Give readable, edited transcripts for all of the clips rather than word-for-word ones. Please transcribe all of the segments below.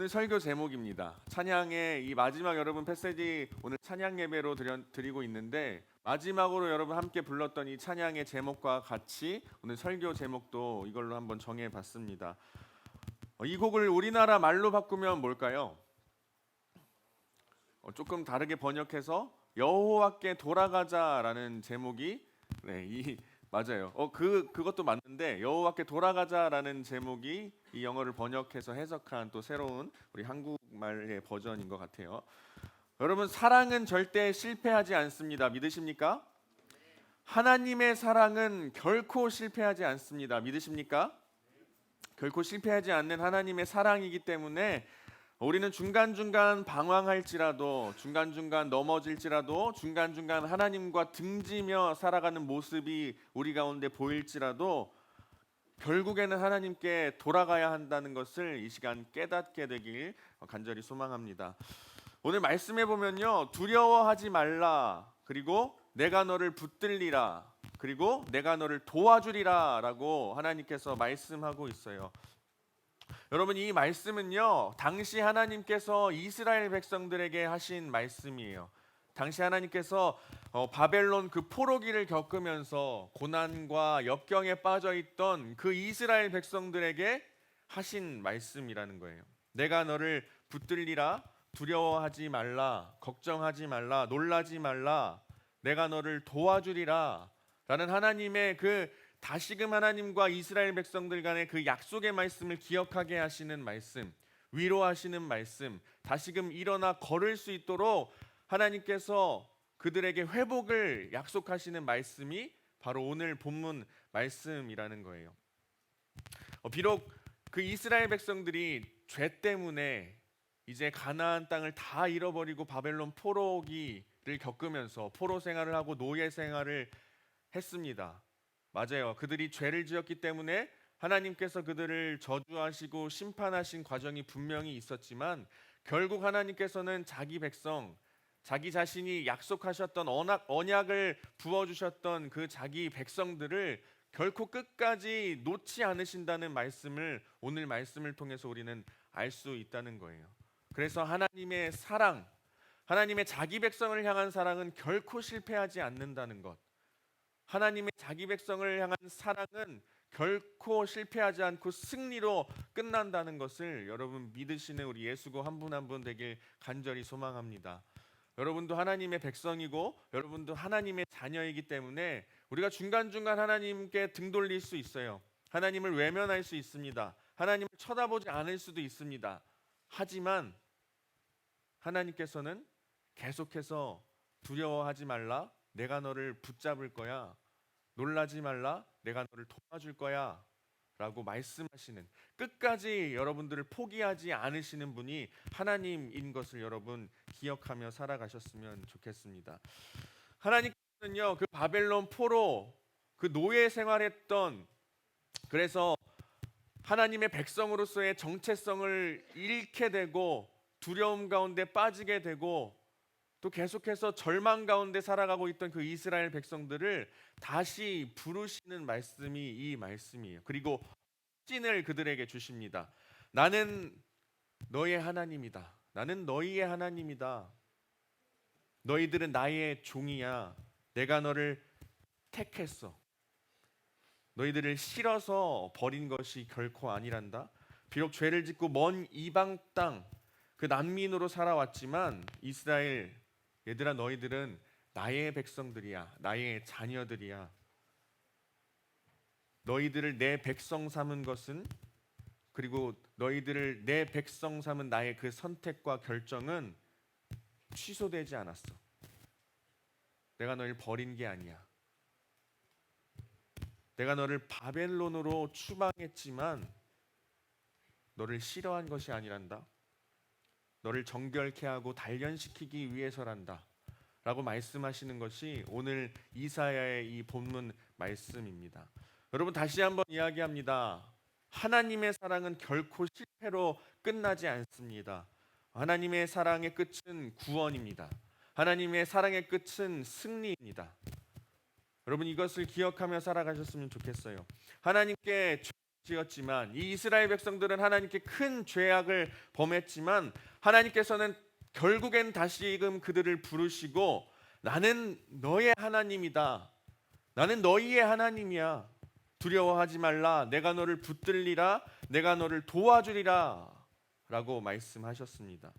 오늘 설교 제목입니다. 찬양의 이 마지막 여러분 패시지 오늘 찬양 예배로 드리고 있는데 마지막으로 여러분 함께 불렀던 이 찬양의 제목과 같이 오늘 설교 제목도 이걸로 한번 정해 봤습니다. 이 곡을 우리나라 말로 바꾸면 뭘까요? 조금 다르게 번역해서 여호와께 돌아가자라는 제목이 맞아요. 그것도 맞는데 여호와께 돌아가자라는 제목이 이 영어를 번역해서 해석한 또 새로운 우리 한국말의 버전인 것 같아요. 여러분, 사랑은 절대 실패하지 않습니다. 믿으십니까? 하나님의 사랑은 결코 실패하지 않습니다. 믿으십니까? 결코 실패하지 않는 하나님의 사랑이기 때문에 우리는 중간중간 방황할지라도, 중간중간 넘어질지라도, 중간중간 하나님과 등지며 살아가는 모습이 우리 가운데 보일지라도 결국에는 하나님께 돌아가야 한다는 것을 이 시간 깨닫게 되길 간절히 소망합니다. 오늘 말씀해 보면요, 두려워하지 말라, 그리고 내가 너를 붙들리라, 그리고 내가 너를 도와주리라 라고 하나님께서 말씀하고 있어요. 여러분, 이 말씀은요, 당시 하나님께서 이스라엘 백성들에게 하신 말씀이에요. 당시 하나님께서 바벨론 그 포로기를 겪으면서 고난과 역경에 빠져있던 그 이스라엘 백성들에게 하신 말씀이라는 거예요. 내가 너를 붙들리라, 두려워하지 말라, 걱정하지 말라, 놀라지 말라, 내가 너를 도와주리라 라는 하나님의 그 다시금 하나님과 이스라엘 백성들 간의 그 약속의 말씀을 기억하게 하시는 말씀, 위로하시는 말씀, 다시금 일어나 걸을 수 있도록 하나님께서 그들에게 회복을 약속하시는 말씀이 바로 오늘 본문 말씀이라는 거예요. 비록 그 이스라엘 백성들이 죄 때문에 이제 가나안 땅을 다 잃어버리고 바벨론 포로기를 겪으면서 포로 생활을 하고 노예 생활을 했습니다. 맞아요. 그들이 죄를 지었기 때문에 하나님께서 그들을 저주하시고 심판하신 과정이 분명히 있었지만 결국 하나님께서는 자기 백성, 자기 자신이 약속하셨던 언약을 부어주셨던 그 자기 백성들을 결코 끝까지 놓지 않으신다는 말씀을 오늘 말씀을 통해서 우리는 알 수 있다는 거예요. 그래서 하나님의 사랑, 하나님의 자기 백성을 향한 사랑은 결코 실패하지 않는다는 것, 하나님의 자기 백성을 향한 사랑은 결코 실패하지 않고 승리로 끝난다는 것을 여러분 믿으시는 우리 예수고 한 분 한 분 되길 간절히 소망합니다. 여러분도 하나님의 백성이고 여러분도 하나님의 자녀이기 때문에 우리가 중간중간 하나님께 등 돌릴 수 있어요. 하나님을 외면할 수 있습니다. 하나님을 쳐다보지 않을 수도 있습니다. 하지만 하나님께서는 계속해서 두려워하지 말라, 내가 너를 붙잡을 거야, 놀라지 말라, 내가 너를 도와줄 거야 라고 말씀하시는, 끝까지 여러분들을 포기하지 않으시는 분이 하나님인 것을 여러분 기억하며 살아가셨으면 좋겠습니다. 하나님께서는요, 그 바벨론 포로 그 노예 생활했던, 그래서 하나님의 백성으로서의 정체성을 잃게 되고 두려움 가운데 빠지게 되고 또 계속해서 절망 가운데 살아가고 있던 그 이스라엘 백성들을 다시 부르시는 말씀이 이 말씀이에요. 그리고 확신을 그들에게 주십니다. 나는 너의 하나님이다. 나는 너희의 하나님이다. 너희들은 나의 종이야. 내가 너를 택했어. 너희들을 싫어서 버린 것이 결코 아니란다. 비록 죄를 짓고 먼 이방 땅, 그 난민으로 살아왔지만 이스라엘 얘들아, 너희들은 나의 백성들이야. 나의 자녀들이야. 너희들을 내 백성 삼은 것은, 그리고 너희들을 내 백성 삼은 나의 그 선택과 결정은 취소되지 않았어. 내가 너희를 버린 게 아니야. 내가 너를 바벨론으로 추방했지만 너를 싫어한 것이 아니란다. 너를 정결케 하고 단련시키기 위해서란다 라고 말씀하시는 것이 오늘 이사야의 이 본문 말씀입니다. 여러분, 다시 한번 이야기합니다. 하나님의 사랑은 결코 실패로 끝나지 않습니다. 하나님의 사랑의 끝은 구원입니다. 하나님의 사랑의 끝은 승리입니다. 여러분, 이것을 기억하며 살아가셨으면 좋겠어요. 하나님께 죄 지었지만 이 이스라엘 백성들은 하나님께 큰 죄악을 범했지만 하나님께서는 결국엔 다시금 그들을 부르시고 나는 너의 하나님이다. 나는 너희의 하나님이야. 두려워하지 말라. 내가 너를 붙들리라. 내가 너를 도와주리라. 라고 말씀하셨습니다.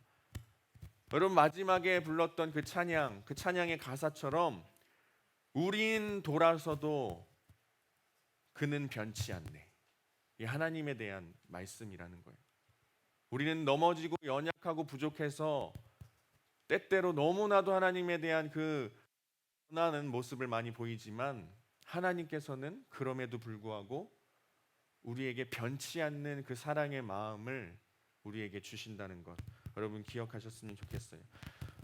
여러분 마지막에 불렀던 그 찬양의 가사처럼 우린 돌아서도 그는 변치 않네. 이 하나님에 대한 말씀이라는 거예요. 우리는 넘어지고 연약하고 부족해서 때때로 너무나도 하나님에 대한 그 원하는 모습을 많이 보이지만 하나님께서는 그럼에도 불구하고 우리에게 변치 않는 그 사랑의 마음을 우리에게 주신다는 것 여러분 기억하셨으면 좋겠어요.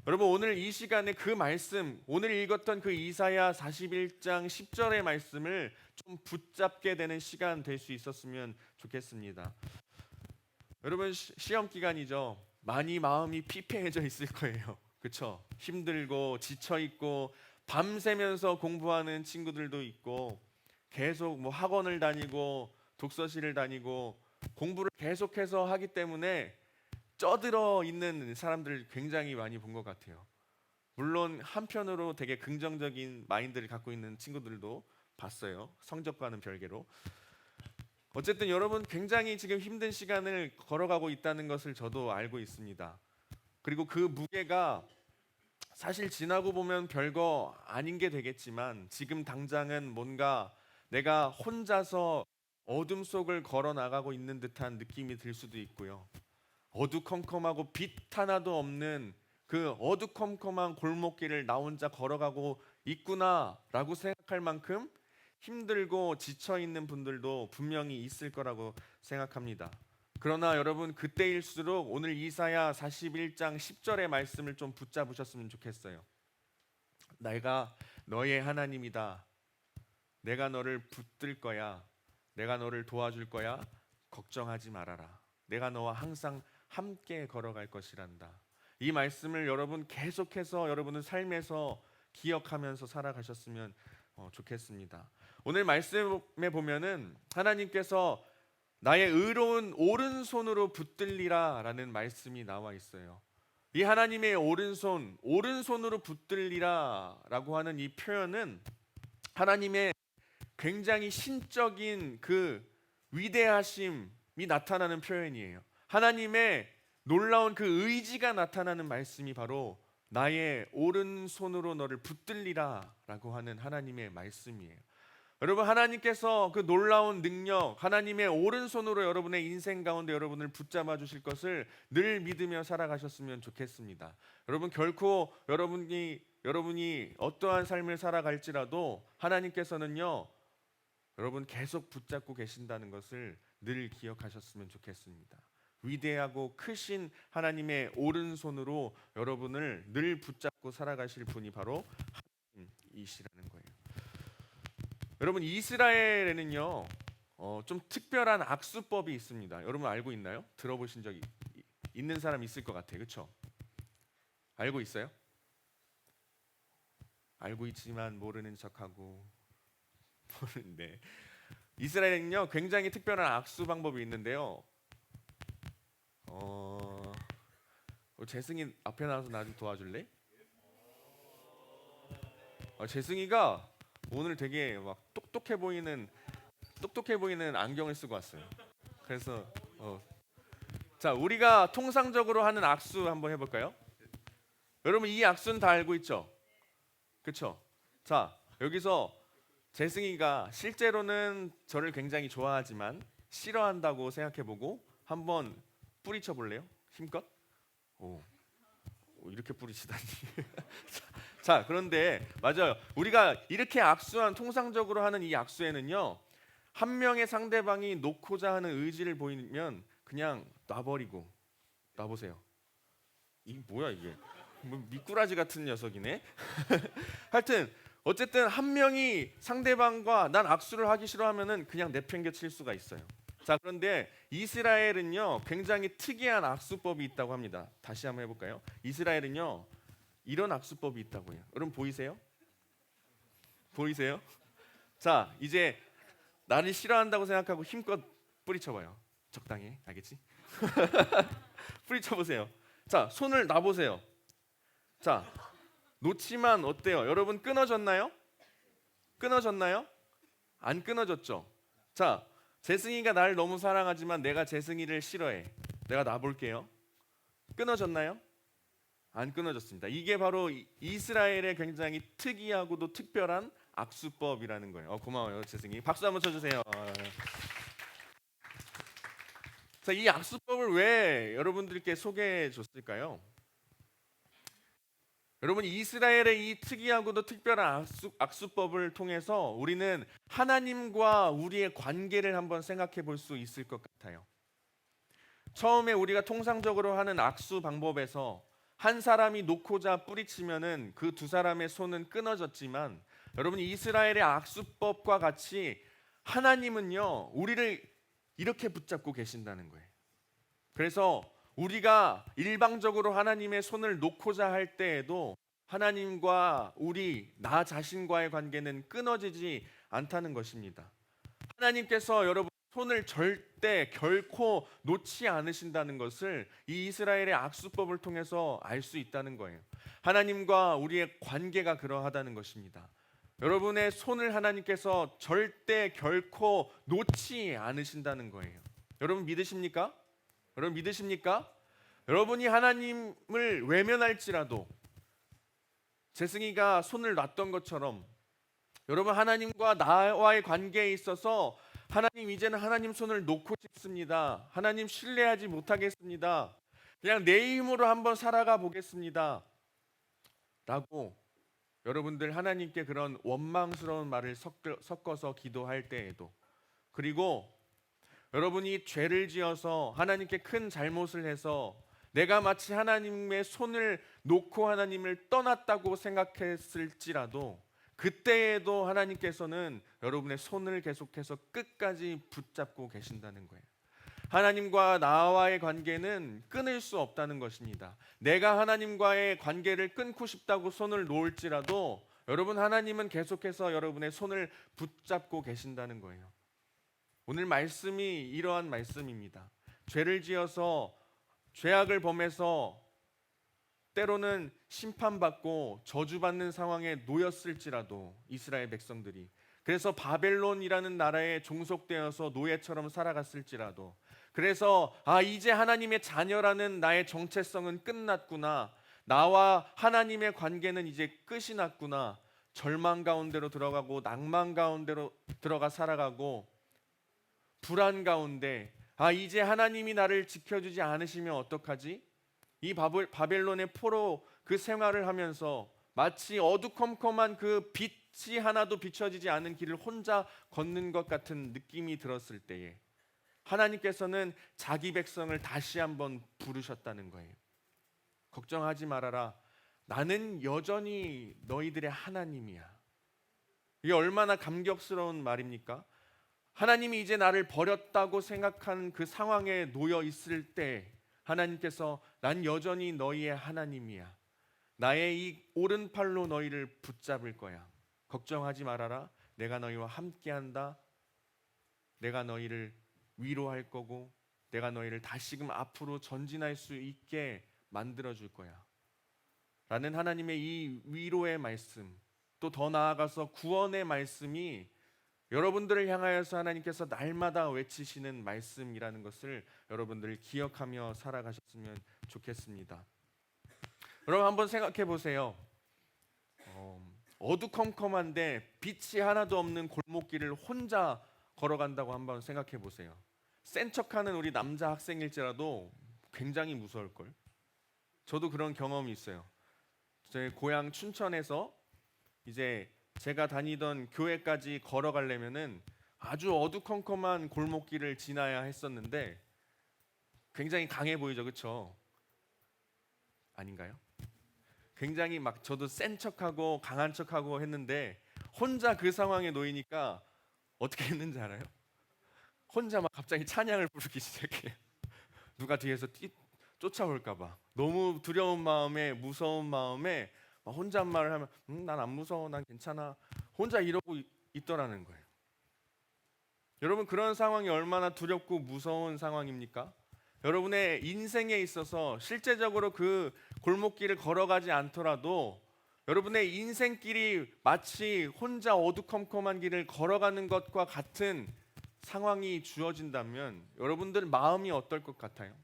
여러분 오늘 이 시간에 그 말씀 오늘 읽었던 그 이사야 41장 10절의 말씀을 좀 붙잡게 되는 시간 될 수 있었으면 좋겠습니다. 여러분 시험 기간이죠. 많이 마음이 피폐해져 있을 거예요. 그렇죠? 힘들고 지쳐 있고 밤새면서 공부하는 친구들도 있고 계속 뭐 학원을 다니고 독서실을 다니고 공부를 계속해서 하기 때문에 쪄들어 있는 사람들 굉장히 많이 본 것 같아요. 물론 한편으로 되게 긍정적인 마인드를 갖고 있는 친구들도 봤어요. 성적과는 별개로. 어쨌든 여러분 굉장히 지금 힘든 시간을 걸어가고 있다는 것을 저도 알고 있습니다. 그리고 그 무게가 사실 지나고 보면 별거 아닌 게 되겠지만 지금 당장은 뭔가 내가 혼자서 어둠 속을 걸어 나가고 있는 듯한 느낌이 들 수도 있고요. 어두컴컴하고 빛 하나도 없는 그 어두컴컴한 골목길을 나 혼자 걸어가고 있구나라고 생각할 만큼 힘들고 지쳐 있는 분들도 분명히 있을 거라고 생각합니다. 그러나 여러분 그때일수록 오늘 이사야 41장 10절의 말씀을 좀 붙잡으셨으면 좋겠어요. 내가 너의 하나님이다. 내가 너를 붙들 거야. 내가 너를 도와줄 거야. 걱정하지 말아라. 내가 너와 항상 함께 걸어갈 것이란다. 이 말씀을 여러분 계속해서 여러분의 삶에서 기억하면서 살아가셨으면 좋겠습니다. 오늘 말씀에 보면은 하나님께서 나의 의로운 오른손으로 붙들리라 라는 말씀이 나와 있어요. 이 하나님의 오른손으로 붙들리라 라고 하는 이 표현은 하나님의 굉장히 신적인 그 위대하심이 나타나는 표현이에요. 하나님의 놀라운 그 의지가 나타나는 말씀이 바로 나의 오른손으로 너를 붙들리라 라고 하는 하나님의 말씀이에요. 여러분 하나님께서 그 놀라운 능력 하나님의 오른손으로 여러분의 인생 가운데 여러분을 붙잡아 주실 것을 늘 믿으며 살아가셨으면 좋겠습니다. 여러분 결코 여러분이 어떠한 삶을 살아갈지라도 하나님께서는요 여러분 계속 붙잡고 계신다는 것을 늘 기억하셨으면 좋겠습니다. 위대하고 크신 하나님의 오른손으로 여러분을 늘 붙잡고 살아가실 분이 바로 하나님이시라는 거예요. 여러분 이스라엘에는요 좀 특별한 악수법이 있습니다. 여러분 알고 있나요? 들어보신 적이 있는 사람 있을 것 같아요. 그렇죠? 알고 있어요? 알고 있지만 모르는 척하고 모르는데 이스라엘에는요 굉장히 특별한 악수 방법이 있는데요. 재승이 앞에 나와서 나 좀 도와줄래? 재승이가 오늘 되게 막 똑똑해 보이는 안경을 쓰고 왔어요. 그래서 자 우리가 통상적으로 하는 악수 한번 해볼까요? 여러분 이 악수는 다 알고 있죠? 그렇죠? 자 여기서 재승이가 실제로는 저를 굉장히 좋아하지만 싫어한다고 생각해보고 한번 뿌리쳐 볼래요? 힘껏? 이렇게 뿌리치다니. 자 그런데 맞아요. 우리가 이렇게 악수한 통상적으로 하는 이 악수에는요 한 명의 상대방이 놓고자 하는 의지를 보이면 그냥 놔버리고 놔보세요. 이 뭐야 이게 뭐 미꾸라지 같은 녀석이네. 하여튼 어쨌든 한 명이 상대방과 난 악수를 하기 싫어하면은 그냥 내팽개칠 수가 있어요. 자 그런데 이스라엘은요 굉장히 특이한 악수법이 있다고 합니다. 다시 한번 해볼까요? 이스라엘은요 이런 악수법이 있다고 해요. 여러분 보이세요? 보이세요? 자 이제 나를 싫어한다고 생각하고 힘껏 뿌리쳐봐요. 적당히, 알겠지? 뿌리쳐보세요. 자, 손을 놔보세요. 자, 놓지만 어때요? 여러분 끊어졌나요? 끊어졌나요? 안 끊어졌죠? 자, 재승이가 날 너무 사랑하지만 내가 재승이를 싫어해. 내가 놔볼게요. 끊어졌나요? 안 끊어졌습니다. 이게 바로 이스라엘의 굉장히 특이하고도 특별한 악수법이라는 거예요. 고마워요, 재승이. 박수 한번 쳐주세요. 자, 이 악수법을 왜 여러분들께 소개해 줬을까요? 여러분, 이스라엘의 이 특이하고도 특별한 악수법을 통해서 우리는 하나님과 우리의 관계를 한번 생각해 볼 수 있을 것 같아요. 처음에 우리가 통상적으로 하는 악수 방법에서 한 사람이 놓고자 뿌리치면은 그 두 사람의 손은 끊어졌지만, 여러분, 이스라엘의 악수법과 같이 하나님은요, 우리를 이렇게 붙잡고 계신다는 거예요. 그래서 우리가 일방적으로 하나님의 손을 놓고자 할 때에도 하나님과 나 자신과의 관계는 끊어지지 않다는 것입니다. 하나님께서 여러분 손을 절대 결코 놓지 않으신다는 것을 이 이스라엘의 악수법을 통해서 알 수 있다는 거예요. 하나님과 우리의 관계가 그러하다는 것입니다. 여러분의 손을 하나님께서 절대 결코 놓지 않으신다는 거예요. 여러분 믿으십니까? 여러분 믿으십니까? 여러분이 하나님을 외면할지라도 재승이가 손을 놨던 것처럼 여러분 하나님과 나와의 관계에 있어서 하나님, 이제는 하나님 손을 놓고 싶습니다. 하나님 신뢰하지 못하겠습니다. 그냥 내 힘으로 한번 살아가 보겠습니다. 라고 여러분들 하나님께 그런 원망스러운 말을 섞어서 기도할 때에도, 그리고 여러분이 죄를 지어서 하나님께 큰 잘못을 해서 내가 마치 하나님의 손을 놓고 하나님을 떠났다고 생각했을지라도 그때에도 하나님께서는 여러분의 손을 계속해서 끝까지 붙잡고 계신다는 거예요. 하나님과 나와의 관계는 끊을 수 없다는 것입니다. 내가 하나님과의 관계를 끊고 싶다고 손을 놓을지라도 여러분 하나님은 계속해서 여러분의 손을 붙잡고 계신다는 거예요. 오늘 말씀이 이러한 말씀입니다. 죄를 지어서 죄악을 범해서 때로는 심판받고 저주받는 상황에 놓였을지라도 이스라엘 백성들이, 그래서 바벨론이라는 나라에 종속되어서 노예처럼 살아갔을지라도, 그래서 이제 하나님의 자녀라는 나의 정체성은 끝났구나, 나와 하나님의 관계는 이제 끝이 났구나, 절망 가운데로 들어가고 낭만 가운데로 들어가 살아가고 불안 가운데 이제 하나님이 나를 지켜주지 않으시면 어떡하지? 이 바벨론의 포로 그 생활을 하면서 마치 어두컴컴한 그 빛이 하나도 비춰지지 않은 길을 혼자 걷는 것 같은 느낌이 들었을 때에 하나님께서는 자기 백성을 다시 한번 부르셨다는 거예요. 걱정하지 말아라. 나는 여전히 너희들의 하나님이야. 이게 얼마나 감격스러운 말입니까? 하나님이 이제 나를 버렸다고 생각한 그 상황에 놓여 있을 때 하나님께서 난 여전히 너희의 하나님이야. 나의 이 오른팔로 너희를 붙잡을 거야. 걱정하지 말아라. 내가 너희와 함께한다. 내가 너희를 위로할 거고 내가 너희를 다시금 앞으로 전진할 수 있게 만들어줄 거야. 라는 하나님의 이 위로의 말씀, 또 더 나아가서 구원의 말씀이 여러분들을 향하여서 하나님께서 날마다 외치시는 말씀이라는 것을 여러분들 기억하며 살아가셨으면 좋겠습니다. 여러분 한번 생각해 보세요. 어두컴컴한데 빛이 하나도 없는 골목길을 혼자 걸어간다고 한번 생각해 보세요. 센 척하는 우리 남자 학생일지라도 굉장히 무서울걸. 저도 그런 경험이 있어요. 제 고향 춘천에서 이제 제가 다니던 교회까지 걸어가려면은 아주 어두컴컴한 골목길을 지나야 했었는데 굉장히 강해 보이죠, 그렇죠? 아닌가요? 굉장히 막 저도 센 척하고 강한 척하고 했는데 혼자 그 상황에 놓이니까 어떻게 했는지 알아요? 혼자 막 갑자기 찬양을 부르기 시작해요. 누가 뒤에서 쫓아올까 봐 너무 두려운 마음에, 무서운 마음에 혼잣말을 하면 난 안 무서워, 난 괜찮아, 혼자 이러고 있더라는 거예요. 여러분, 그런 상황이 얼마나 두렵고 무서운 상황입니까? 여러분의 인생에 있어서 실제적으로 그 골목길을 걸어가지 않더라도 여러분의 인생길이 마치 혼자 어두컴컴한 길을 걸어가는 것과 같은 상황이 주어진다면 여러분들 마음이 어떨 것 같아요?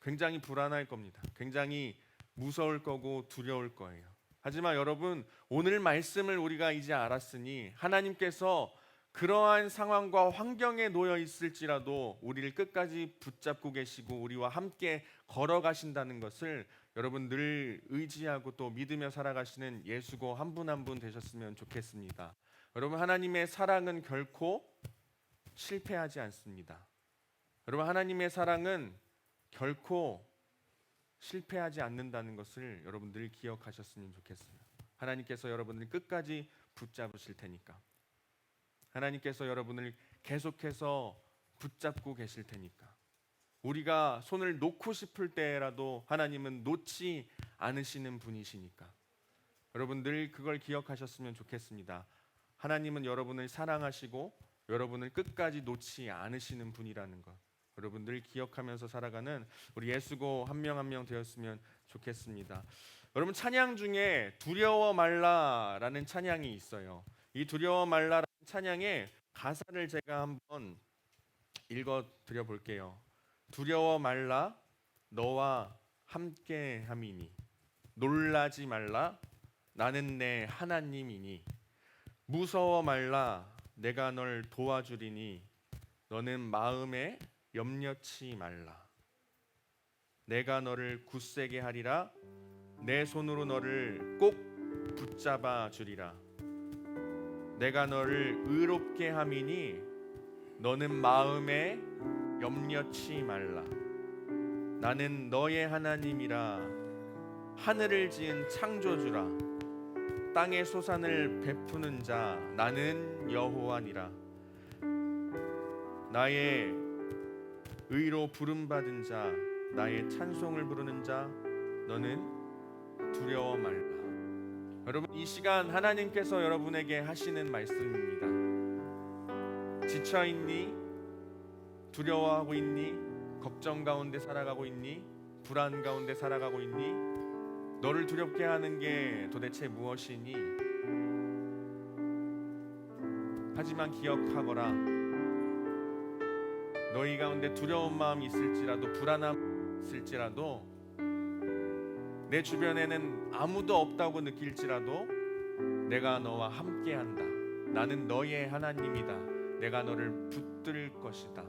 굉장히 불안할 겁니다. 굉장히 무서울 거고 두려울 거예요. 하지만 여러분, 오늘 말씀을 우리가 이제 알았으니 하나님께서 그러한 상황과 환경에 놓여 있을지라도 우리를 끝까지 붙잡고 계시고 우리와 함께 걸어가신다는 것을 여러분 늘 의지하고 또 믿으며 살아가시는 예수고 한 분 한 분 되셨으면 좋겠습니다. 여러분, 하나님의 사랑은 결코 실패하지 않습니다. 여러분, 하나님의 사랑은 결코 실패하지 않는다는 것을 여러분 늘 기억하셨으면 좋겠어요. 하나님께서 여러분을 끝까지 붙잡으실 테니까. 하나님께서 여러분을 계속해서 붙잡고 계실 테니까. 우리가 손을 놓고 싶을 때라도 하나님은 놓지 않으시는 분이시니까. 여러분 늘 그걸 기억하셨으면 좋겠습니다. 하나님은 여러분을 사랑하시고 여러분을 끝까지 놓지 않으시는 분이라는 것, 여러분 늘 기억하면서 살아가는 우리 예수고 한 명 한 명 되었으면 좋겠습니다. 여러분, 찬양 중에 두려워 말라라는 찬양이 있어요. 이 두려워 말라라는 찬양의 가사를 제가 한번 읽어 드려 볼게요. 두려워 말라 너와 함께 함이니, 놀라지 말라 나는 내 하나님이니, 무서워 말라 내가 널 도와주리니 너는 마음에 염려치 말라. 내가 너를 굳세게 하리라. 내 손으로 너를 꼭 붙잡아 주리라. 내가 너를 의롭게 함이니 너는 마음에 염려치 말라. 나는 너의 하나님이라. 하늘을 지은 창조주라. 땅의 소산을 베푸는 자 나는 여호와니라. 나의 의로 부름받은 자, 나의 찬송을 부르는 자 너는 두려워 말라. 여러분, 이 시간 하나님께서 여러분에게 하시는 말씀입니다. 지쳐있니? 두려워하고 있니? 걱정 가운데 살아가고 있니? 불안 가운데 살아가고 있니? 너를 두렵게 하는 게 도대체 무엇이니? 하지만 기억하거라. 너희 가운데 두려운 마음이 있을지라도 불안함이 있을지라도 내 주변에는 아무도 없다고 느낄지라도 내가 너와 함께한다. 나는 너의 하나님이다. 내가 너를 붙들 것이다.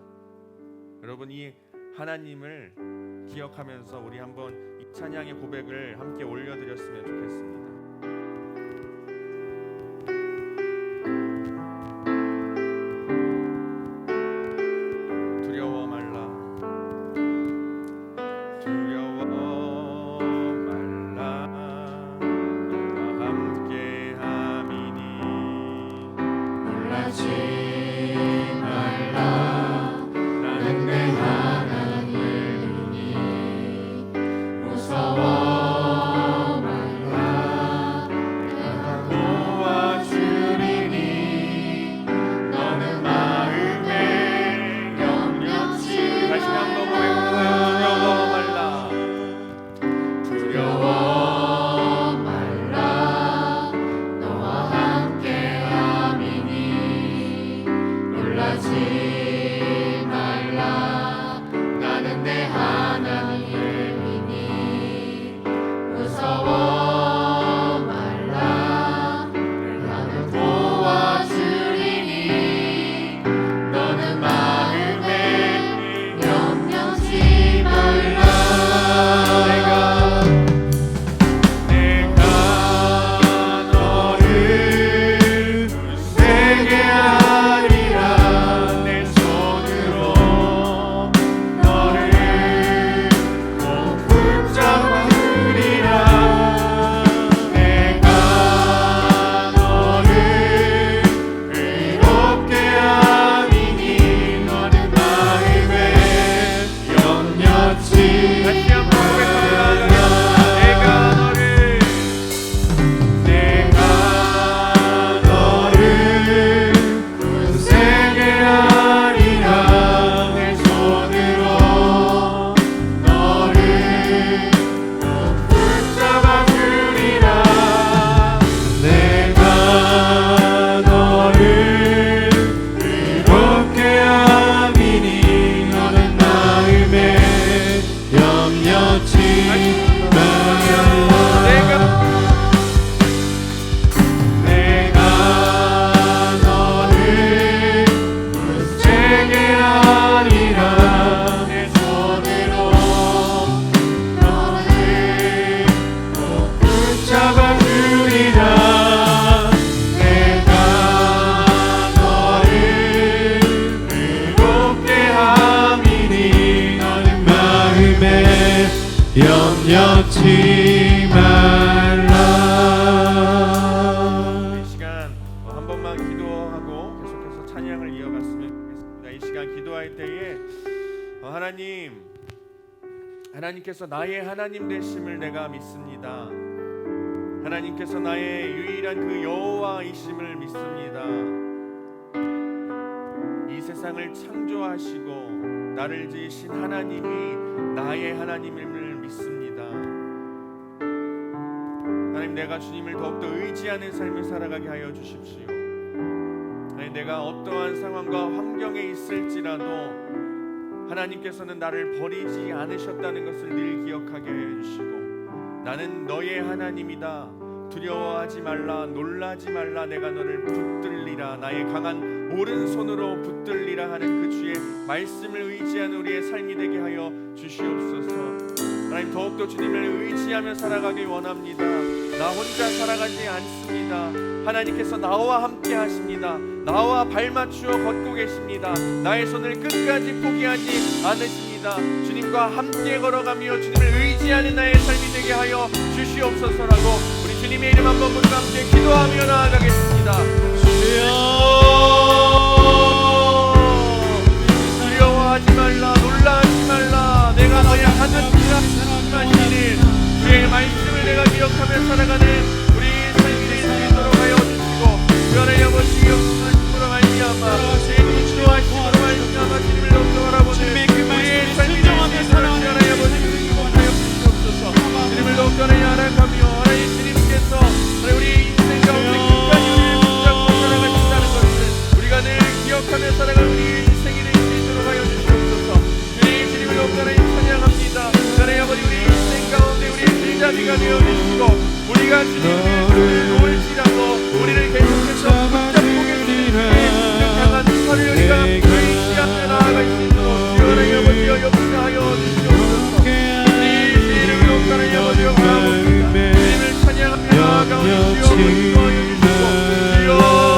여러분, 이 하나님을 기억하면서 우리 한번 이 찬양의 고백을 함께 올려드렸으면 좋겠습니다. 두려워 말라. 두려워 말라. 너와 함께 함이니 놀라지 말라. 나는 내 하나님이니 무서워 말라. 내가 도와주리니 너는 마음에 염려치 다시 한번 고백해요. 두려워 말라. 두려워 말라. 너와 함께 함이니 놀라지 말라. 나는 내 하나님이니 무서워 말라. 나는 도와주리니 너는 마음에 염려치 말라. 내가 너를 굳세게 하리라. 내 손으로 염려치 말라. 이 시간 한 번만 기도하고 계속해서 찬양을 이어갔으면 좋겠습니다. 이 시간 기도할 때에 하나님께서 나의 하나님 되심을 내가 믿습니다. 하나님께서 나의 유일한 그 여호와이심을 믿습니다. 이 세상을 창조하시고 나를 지으신 하나님이 나의 하나님임을 믿습니다. 하나님, 내가 주님을 더욱더 의지하는 삶을 살아가게 하여 주십시오. 하나님, 내가 어떠한 상황과 환경에 있을지라도 하나님께서는 나를 버리지 않으셨다는 것을 늘 기억하게 해주시고, 나는 너의 하나님이다, 두려워하지 말라, 놀라지 말라, 내가 너를 붙들리라, 나의 강한 오른손으로 붙들리라 하는 그 주의 말씀을 의지하는 우리의 삶이 되게 하여 주시옵소서. 하나님, 더욱더 주님을 의지하며 살아가길 원합니다. 나 혼자 살아가지 않습니다. 하나님께서 나와 함께 하십니다. 나와 발맞추어 걷고 계십니다. 나의 손을 끝까지 포기하지 않으십니다. 주님과 함께 걸어가며 주님을 의지하는 나의 삶이 되게 하여 주시옵소서라고 우리 주님의 이름 한번 모두 함께 기도하며 나아가겠습니다. 두려워하지 말라, 놀라지 말라, 내가 너의 하나님이라 말씀하시니 주의 말씀을 내가 기억하며 살아가는 우리 삶이 될 수 있도록 하여 주시고, 주의 아버지 역사심으로 말미암아 주의 인도하심으로 말미암아 주님을 더욱더 바라보는 우리의 삶이 될 수 있도록 주의 아버지 하여 주시옵소서. 주님을 더욱더 알아가며 하나님 주님께서 우리 인생 가운데 끝까지 우리를 붙잡고 살아가신다는 것을 우리가 늘 기억하며 살아갈 우리 인생이 될 수 있도록 하여 주시옵소서. 주님을 더욱더 찬양합니다. 하나님 아버지, 우리 인생 가운데 우리의 길잡이가 되어주시고, 우리가 주님을 놓을지라도 우리를 계속해서 붙잡고 계시는 강한 팔을 우리가 의지하며 나아갈 수 있도록 주의 아버지여 역사하여 주시옵소서. 주님을 더욱더 아버지 영광합니다. 주님을 찬양하며 나아가오니 주여 인도하여 주시고, 주여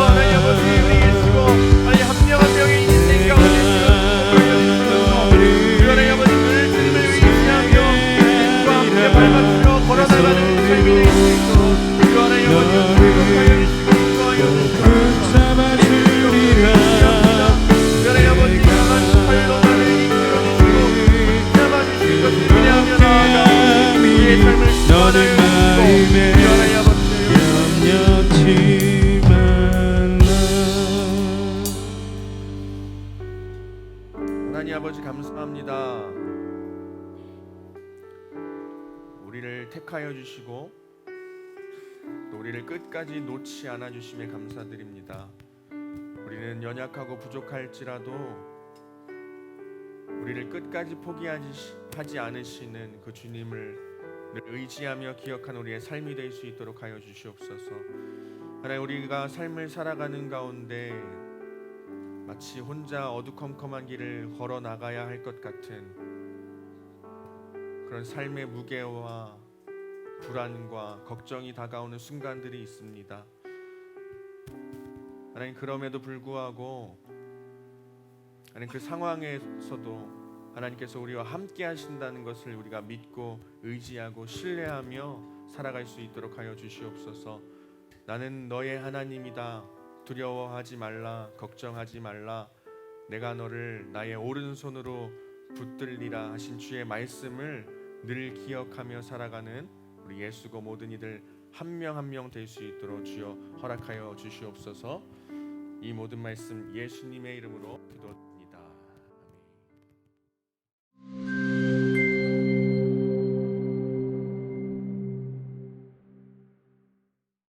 하나님 아버지 우리 계시고 하나님 한 명 한 명의 인생 가운데 발맞추어 걸어나가는 삶이 될 수 있도록 주하나님 아버지 축복하여 주시고 인도하여 주시옵소서. 주하나님 아버지 강한 팔로 나를 이끌어 주시고 붙잡아주실 것을 기대하며 나아가 우리의 삶을 주관하여 주시고, 주하나님 아버지 염려치 말라. 하나님 아버지 감사합니다. 우리를 택하여 주시고 또 우리를 끝까지 놓지 않아 주심에 감사드립니다. 우리는 연약하고 부족할지라도 우리를 끝까지 포기하지 않으시는 그 주님을 늘 의지하며 기억하는 우리의 삶이 될 수 있도록 하여 주시옵소서. 하나님, 우리가 삶을 살아가는 가운데 마치 혼자 어두컴컴한 길을 걸어 나가야 할 것 같은 그런 삶의 무게와 불안과 걱정이 다가오는 순간들이 있습니다. 하나님, 그럼에도 불구하고 하나님 그 상황에서도 하나님께서 우리와 함께 하신다는 것을 우리가 믿고 의지하고 신뢰하며 살아갈 수 있도록 하여 주시옵소서. 나는 너의 하나님이다, 두려워하지 말라, 걱정하지 말라, 내가 너를 나의 오른손으로 붙들리라 하신 주의 말씀을 늘 기억하며 살아가는 우리 예수고 모든 이들 한 명 한 명 될 수 있도록 주여 허락하여 주시옵소서. 이 모든 말씀 예수님의 이름으로 기도